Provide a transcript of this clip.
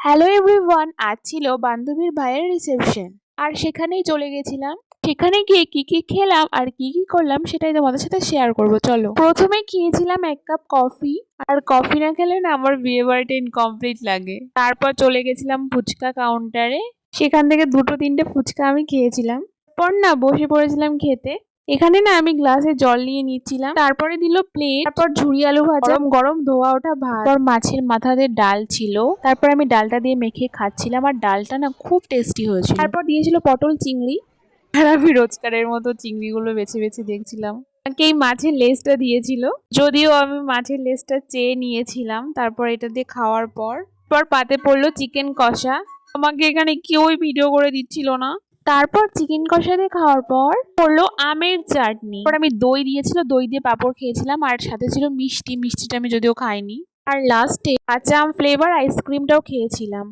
Hello everyone, আজ ছিল বান্ধবীর ভাইয়ের রিসেপশন আর সেখানেই চলে গেছিলাম। সেখানে গিয়ে কি কি খেলাম আর কি কি করলাম সেটাই তোমাদের সাথে শেয়ার করব। চলো, প্রথমে খেয়েছিলাম এক কাপ কফি। আর কফি না খেলে না আমার বিয়ে বাড়িটা ইনকমপ্লিট লাগে। তারপর চলে গেছিলাম ফুচকা কাউন্টারে, সেখান থেকে দুটো তিনটে ফুচকা আমি খেয়েছিলাম। তারপর না বসে পড়েছিলাম খেতে। এখানে না আমি গ্লাসে জল নিয়ে নিচ্ছিলাম, তারপরে দিল প্লেট, তারপর ঝুরি আলু ভাজা, গরম গরম ধোয়া ওঠা ভাত, তারপর মাছের মাথা দিয়ে ডাল ছিল। তারপর আমি ডালটা দিয়ে মেখে খাচ্ছিলাম আর ডালটা না খুব টেস্টি হয়েছিল। তারপর দিয়েছিল পটল চিংড়ি, আর আমি রোজকারের মতো চিংড়িগুলো বেছে বেছে দেখছিলাম। আমাকে এই মাছের লেজটা দিয়েছিল, যদিও আমি মাছের লেজটা চেয়ে নিয়েছিলাম। তারপর এটা দিয়ে খাওয়ার পর পাতে পড়লো চিকেন কষা। আমাকে এখানে কেউই ভিডিও করে দিচ্ছিল না। তারপর চিকেন কষা দিয়ে খাওয়ার পর পড়লো আমের চাটনি। তারপর আমি দই দিয়েছিল, দই দিয়ে পাঁপড় খেয়েছিলাম আর সাথে ছিল মিষ্টি, মিষ্টিটা আমি যদিও খাইনি। আর লাস্টে কাঁচা আম ফ্লেভার আইসক্রিমটাও খেয়েছিলাম।